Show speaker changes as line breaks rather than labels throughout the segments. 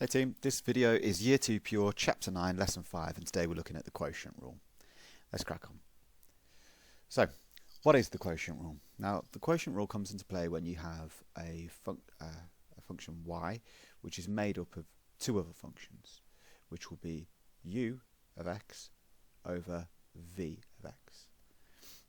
Hey team, this video is Year 2 Pure, Chapter 9, Lesson 5, and today we're looking at the Quotient Rule. Let's crack on. So, what is the Quotient Rule? Now, the Quotient Rule comes into play when you have a function y, which is made up of two other functions, which will be u of x over v of x.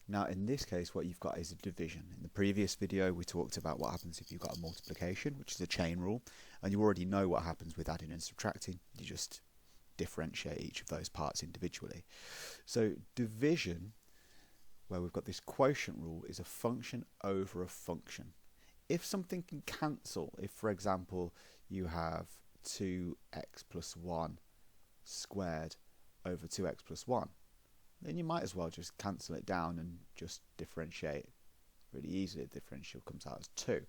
Now, in this case, what you've got is a division. In the previous video, we talked about what happens if you've got a multiplication, which is a chain rule, and you already know what happens with adding and subtracting. You just differentiate each of those parts individually. So division, where we've got this quotient rule, is a function over a function. If something can cancel, if, for example, you have 2x plus 1 squared over 2x plus 1, then you might as well just cancel it down and just differentiate really easily. The differential comes out as 2.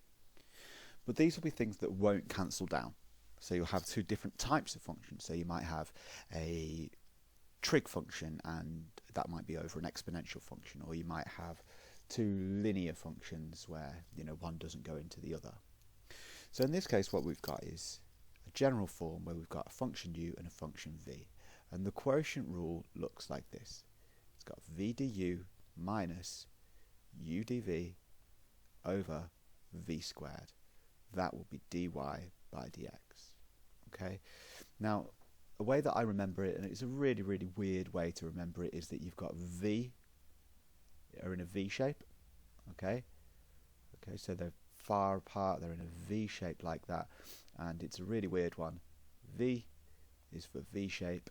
But these will be things that won't cancel down. So you'll have two different types of functions. So you might have a trig function, and that might be over an exponential function, or you might have two linear functions where one doesn't go into the other. So in this case, what we've got is a general form where we've got a function u and a function v, and the quotient rule looks like this. It's got v du minus u dv over v squared. That will be dy by dx. Okay. Now, a way that I remember it, and it's a really, really weird way to remember it, is that you've got v are in a v shape. Okay. Okay. So they're far apart. They're in a v shape like that, and it's a really weird one. V is for v shape,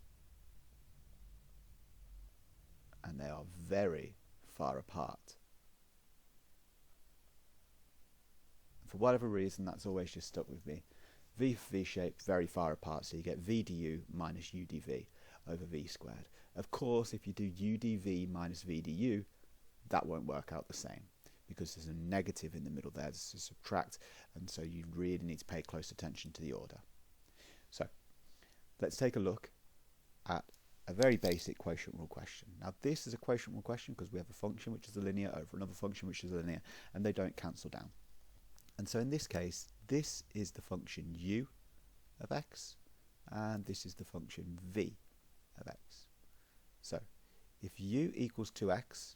and they are very far apart. For whatever reason, that's always just stuck with me. V for v shape, very far apart, so you get v du minus u dv over v squared. Of course, if you do u dv minus v du, that won't work out the same, because there's a negative in the middle there to subtract, and so you really need to pay close attention to the order. So, let's take a look at a very basic quotient rule question. Now, this is a quotient rule question because we have a function which is a linear over another function which is a linear, and they don't cancel down. And so in this case, this is the function u of x, and this is the function v of x. So if u equals 2x,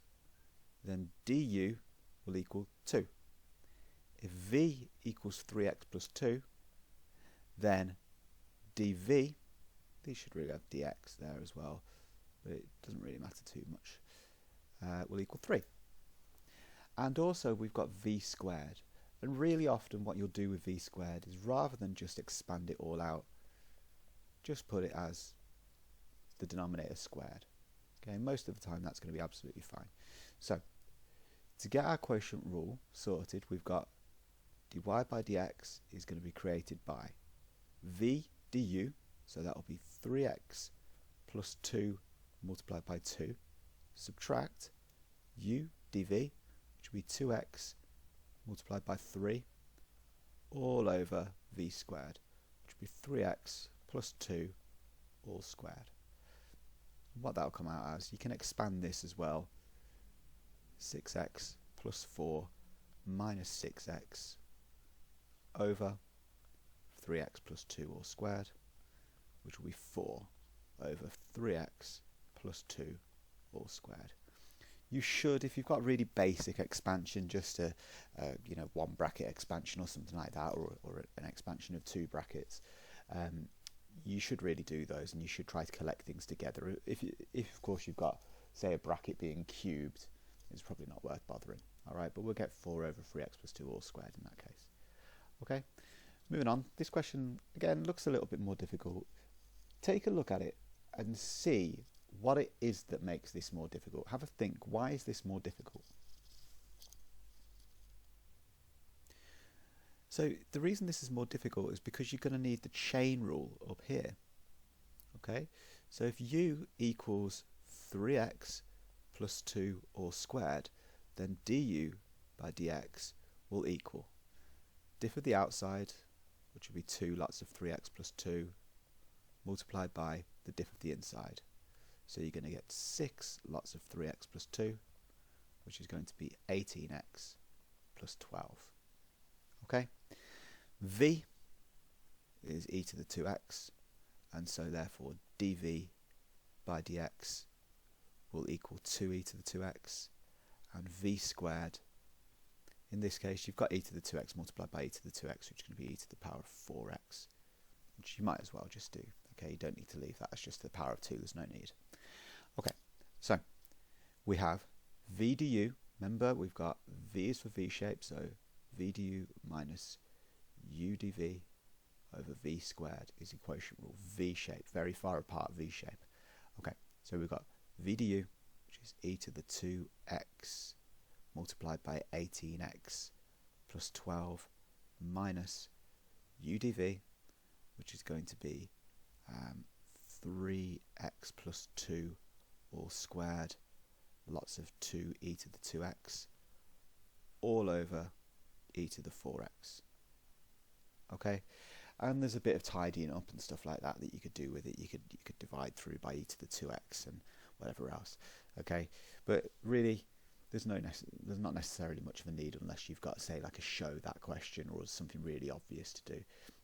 then du will equal 2. If v equals 3x plus 2, then dv, these should really have dx there as well, but it doesn't really matter too much, will equal 3. And also we've got v squared. And really often what you'll do with v squared is, rather than just expand it all out, just put it as the denominator squared. Okay, most of the time that's going to be absolutely fine. So, to get our quotient rule sorted, we've got dy by dx is going to be created by v du, so that will be 3x plus 2 multiplied by 2, subtract u dv, which will be 2x multiplied by 3, all over v squared, which would be 3x plus 2 all squared. And what that will come out as, you can expand this as well, 6x plus 4 minus 6x over 3x plus 2 all squared, which will be 4 over 3x plus 2 all squared. You should, if you've got really basic expansion, just a one bracket expansion or something like that, or an expansion of 2 brackets, you should really do those, and you should try to collect things together. If of course you've got, say, a bracket being cubed, it's probably not worth bothering. All right, but we'll get 4 over 3x plus 2 all squared in that case. Okay, moving on. This question again looks a little bit more difficult. Take a look at it and see what it is that makes this more difficult. Have a think. Why is this more difficult? So the reason this is more difficult is because you're going to need the chain rule up here. Okay, so if u equals 3x plus 2 all squared, then du by dx will equal diff of the outside, which will be 2 lots of 3x plus 2, multiplied by the diff of the inside. So you're going to get 6 lots of 3x plus 2, which is going to be 18x plus 12. Okay? V is e to the 2x, and so therefore dv by dx will equal 2e to the 2x, and v squared, in this case you've got e to the 2x multiplied by e to the 2x, which is going to be e to the power of 4x, which you might as well just do. Okay, you don't need to leave that, it's just the power of 2, there's no need. Okay, so we have v du, remember we've got v is for v shape, so v du minus u dv over v squared is the quotient rule, v shape, very far apart v shape. Okay, so we've got v du, which is e to the 2x multiplied by 18x plus 12 minus u dv, which is going to be 3x plus 2 all squared, lots of 2e to the 2x, all over e to the 4x. Okay, and there's a bit of tidying up and stuff like that that you could do with it. You could divide through by e to the 2x and whatever else. Okay, but really there's not necessarily much of a need unless you've got, say, like a show that question or something really obvious to do.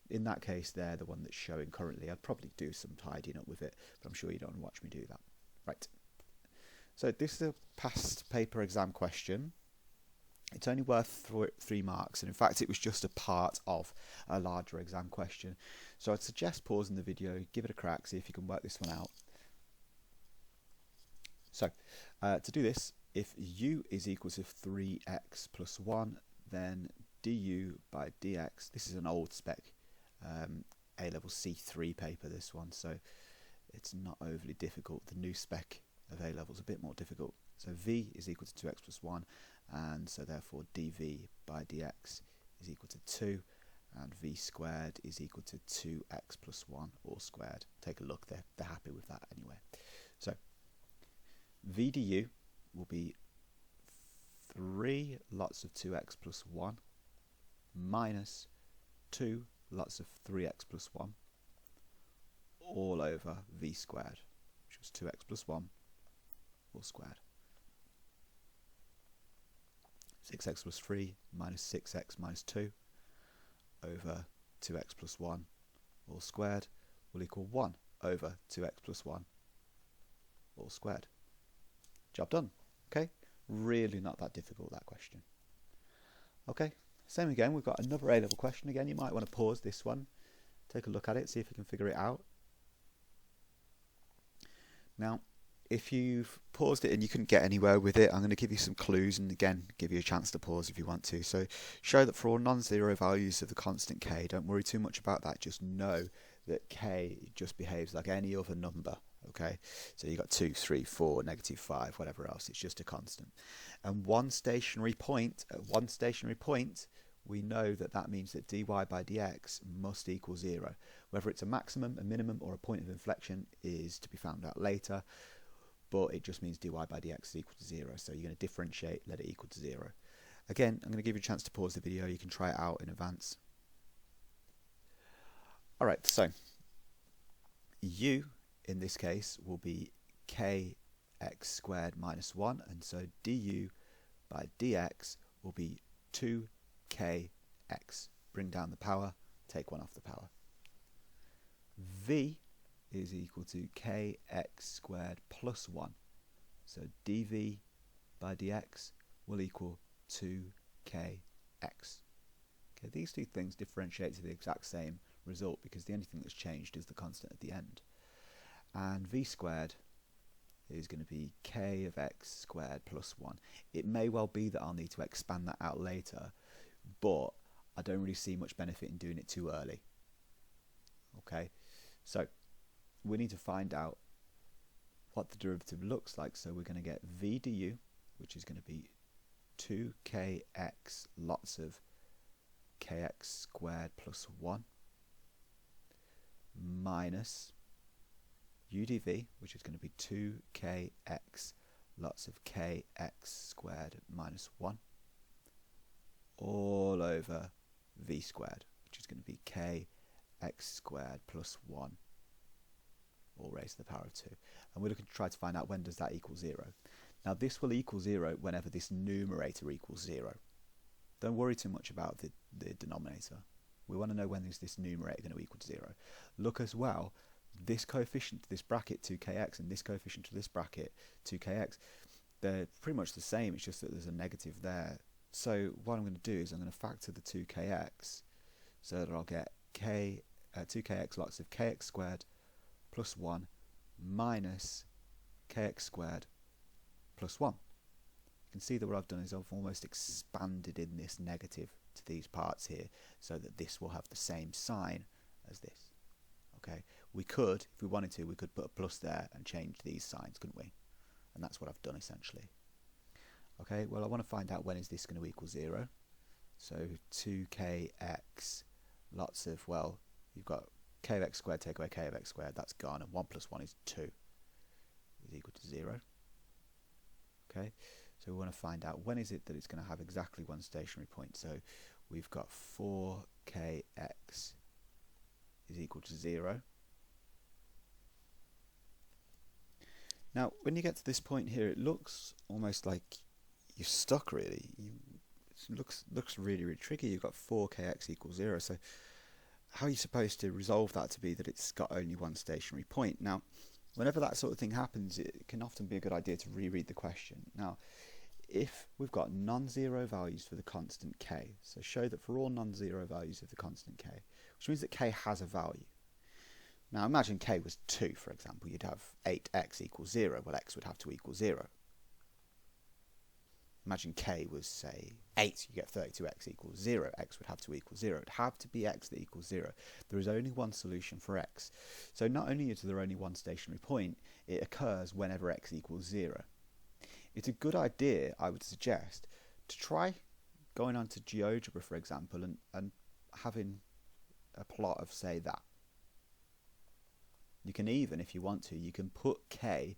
In that case, they're the one that's showing currently. I'd probably do some tidying up with it, but I'm sure you don't watch me do that. Right. So this is a past paper exam question. It's only worth 3 marks, and in fact it was just a part of a larger exam question. So I'd suggest pausing the video, give it a crack, see if you can work this one out. So to do this, if u is equal to 3x plus 1, then du by dx, this is an old spec A-level C3 paper, this one, so it's not overly difficult. The new spec of A-level is a bit more difficult. So v is equal to 2x plus 1, and so therefore dv by dx is equal to 2, and v squared is equal to 2x plus 1 all squared. Take a look, they're happy with that anyway. So v du will be 3 lots of 2x plus 1 minus 2 lots of 3x plus 1 all over v squared, which was 2x plus 1 all squared. 6x plus 3 minus 6x minus 2 over 2x plus 1 all squared will equal 1 over 2x plus 1 all squared. Job done. Okay, really not that difficult, that question. Okay, same again, we've got another A-level question. Again, you might want to pause this one, take a look at it, see if you can figure it out. Now, if you've paused it and you couldn't get anywhere with it, I'm going to give you some clues, and again give you a chance to pause if you want to. So show that for all non-zero values of the constant k, don't worry too much about that, just know that k just behaves like any other number. Okay, so you've got 2, 3, 4, negative 5, whatever else, it's just a constant. And one stationary point, at one stationary point, we know that that means that dy by dx must equal 0. Whether it's a maximum, a minimum, or a point of inflection is to be found out later, but it just means dy by dx is equal to 0. So you're going to differentiate, let it equal to 0. Again, I'm going to give you a chance to pause the video, you can try it out in advance. Alright, so u in this case will be kx squared minus 1, and so du by dx will be 2kx. Bring down the power, take 1 off the power. V is equal to kx squared plus 1, so dv by dx will equal 2kx. Okay, these two things differentiate to the exact same result because the only thing that's changed is the constant at the end. And v squared is going to be k of x squared plus 1. It may well be that I'll need to expand that out later, but I don't really see much benefit in doing it too early. Okay, so we need to find out what the derivative looks like. So we're going to get v du, which is going to be 2kx lots of kx squared plus 1 minus u dv, which is going to be 2kx lots of kx squared minus 1 all over v squared, which is going to be kx squared plus 1 all raised to the power of 2. And we're looking to try to find out when does that equal 0. Now this will equal 0 whenever this numerator equals 0. Don't worry too much about the denominator. We want to know when is this numerator going to equal to 0. Look as well, this coefficient to this bracket 2kx and this coefficient to this bracket 2kx, they're pretty much the same, it's just that there's a negative there. So what I'm going to do is I'm going to factor the 2kx so that I'll get 2kx lots of kx squared plus 1 minus kx squared plus 1. You can see that what I've done is I've almost expanded in this negative to these parts here so that this will have the same sign as this. Okay, we could, if we wanted to, we could put a plus there and change these signs, couldn't we? And that's what I've done essentially. Okay, well I want to find out when is this going to equal 0. So 2kx lots of, well, you've got k of x squared, take away k of x squared, that's gone, and 1 plus 1 is 2 is equal to 0. Okay, so we want to find out when is it that it's going to have exactly one stationary point. So we've got 4kx is equal to 0. Now when you get to this point here, it looks almost like you're stuck really. It looks really, really tricky. You've got 4kx equals 0. So how are you supposed to resolve that to be that it's got only one stationary point? Now, whenever that sort of thing happens, it can often be a good idea to reread the question. Now, if we've got non-zero values for the constant k, so show that for all non-zero values of the constant k, which means that k has a value. Now imagine k was 2, for example, you'd have 8x equals 0, well x would have to equal 0. Imagine k was, say, 8, you get 32x equals 0, x would have to equal 0. It would have to be x that equals 0. There is only one solution for x. So not only is there only one stationary point, it occurs whenever x equals 0. It's a good idea, I would suggest, to try going on to GeoGebra, for example, and having a plot of, say, that. You can even, if you want to, you can put k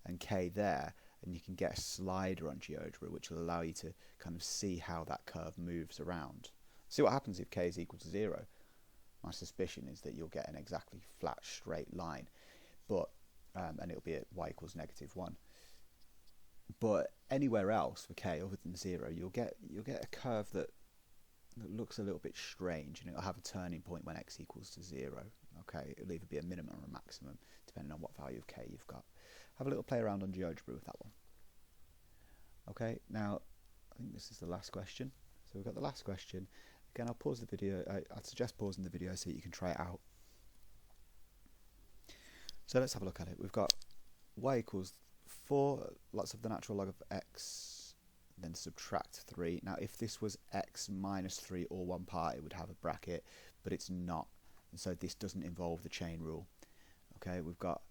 and k there, and you can get a slider on GeoGebra which will allow you to kind of see how that curve moves around. See what happens if k is equal to 0. My suspicion is that you'll get an exactly flat straight line, but and it'll be at y equals -1. But anywhere else for k other than 0, you'll get a curve that looks a little bit strange, and it'll have a turning point when x equals to 0. Okay, it'll either be a minimum or a maximum depending on what value of k you've got. Have a little play around on GeoGebra with that one. Okay, now I think this is the last question. So we've got the last question. Again, I'll pause the video. I'd suggest pausing the video so you can try it out. So let's have a look at it. We've got y equals 4 lots of the natural log of x, then subtract 3. Now if this was x minus 3 or 1 part, it would have a bracket, but it's not, and so this doesn't involve the chain rule. Okay, we've got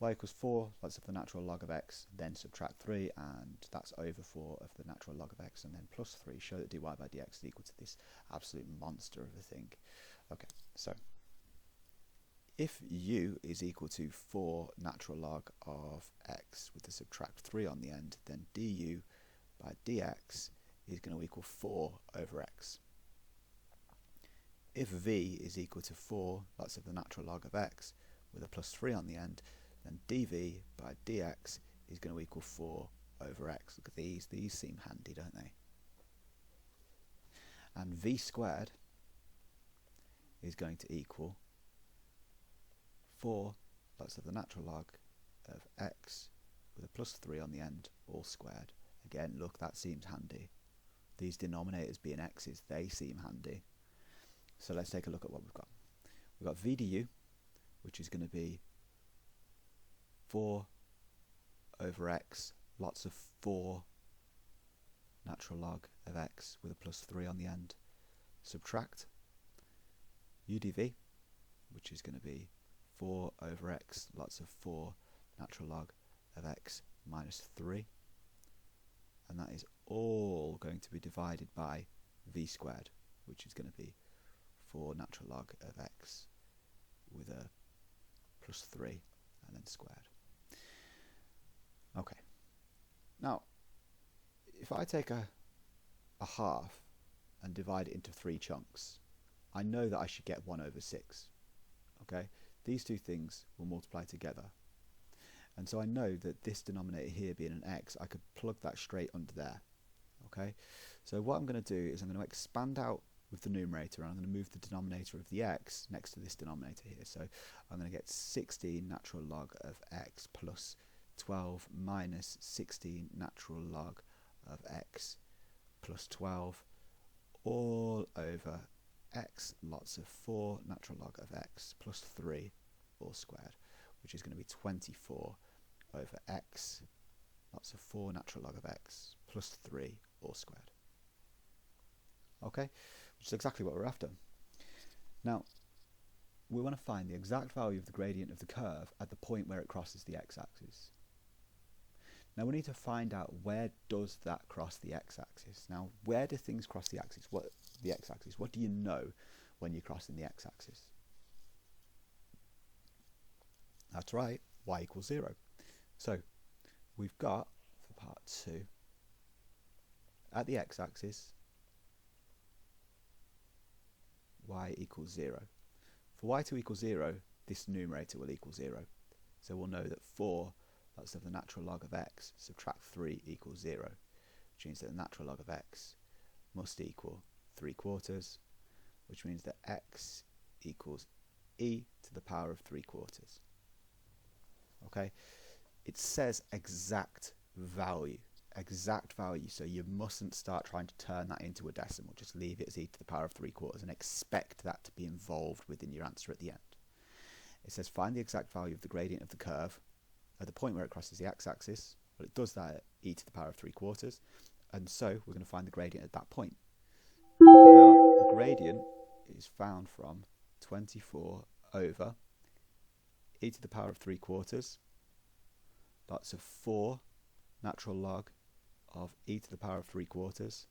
y equals 4 lots of the natural log of x, then subtract 3, and that's over 4 of the natural log of x, and then plus 3. Show that dy by dx is equal to this absolute monster of a thing. Okay, so if u is equal to 4 natural log of x with the subtract 3 on the end, then du by dx is going to equal 4 over x. If v is equal to 4 lots of the natural log of x with a plus 3 on the end, then dv by dx is going to equal 4 over x. Look at these seem handy, don't they? And v squared is going to equal 4 lots of the natural log of x with a plus 3 on the end, all squared. Again, look, that seems handy. These denominators being x's, they seem handy. So let's take a look at what we've got. We've got v du, which is going to be 4 over x, lots of 4 natural log of x with a plus 3 on the end. Subtract u dv, which is going to be 4 over x, lots of 4 natural log of x minus 3, and that is all going to be divided by v squared, which is going to be 4 natural log of x with a plus 3 and then squared. Okay, now if I take a half and divide it into 3 chunks, I know that I should get 1 over 6. Okay, these two things will multiply together, and so I know that this denominator here being an x, I could plug that straight under there. Okay, so what I'm going to do is I'm going to expand out with the numerator, and I'm going to move the denominator of the x next to this denominator here. So I'm going to get 16 natural log of x plus 12 minus 16 natural log of x plus 12 all over x lots of 4 natural log of x plus 3 all squared, which is going to be 24 over x lots of 4 natural log of x plus 3 all squared. Okay, which is exactly what we're after. Now, we want to find the exact value of the gradient of the curve at the point where it crosses the x-axis. Now we need to find out where does that cross the x-axis. Now, where do things cross the axis? The x-axis? What do you know when you're crossing the x-axis? That's right, y equals 0. So we've got, for part 2, at the x-axis, y equals 0. For y to equal 0, this numerator will equal 0. So we'll know that 4 lots of the natural log of x subtract 3 equals 0, which means that the natural log of x must equal 3/4, which means that x equals e to the power of 3/4. Okay, it says exact value, so you mustn't start trying to turn that into a decimal. Just leave it as e to the power of 3/4 and expect that to be involved within your answer at the end. It says find the exact value of the gradient of the curve at the point where it crosses the x-axis. Well, it does that at e to the power of 3/4, and so we're going to find the gradient at that point. Now, the gradient is found from 24 over e to the power of 3/4 lots of 4 natural log of e to the power of 3/4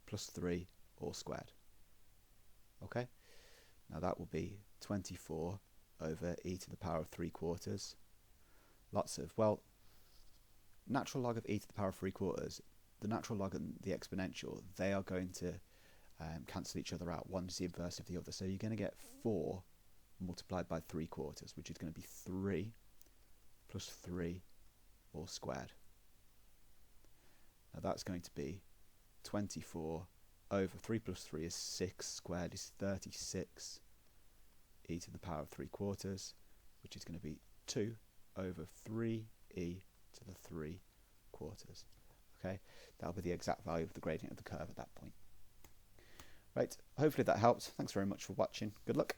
plus 3 all squared. Okay, now that will be 24 over e to the power of 3/4 lots of, well, natural log of e to the power of 3/4, the natural log and the exponential, they are going to cancel each other out. One is the inverse of the other, so you're going to get 4 multiplied by 3/4, which is going to be 3 plus 3 all squared. Now that's going to be 24 over 3 plus 3 is 6 squared is 36 e to the power of 3/4, which is going to be 2 over 3 e to the 3/4. Okay, that'll be the exact value of the gradient of the curve at that point. Right, hopefully that helps. Thanks very much for watching. Good luck.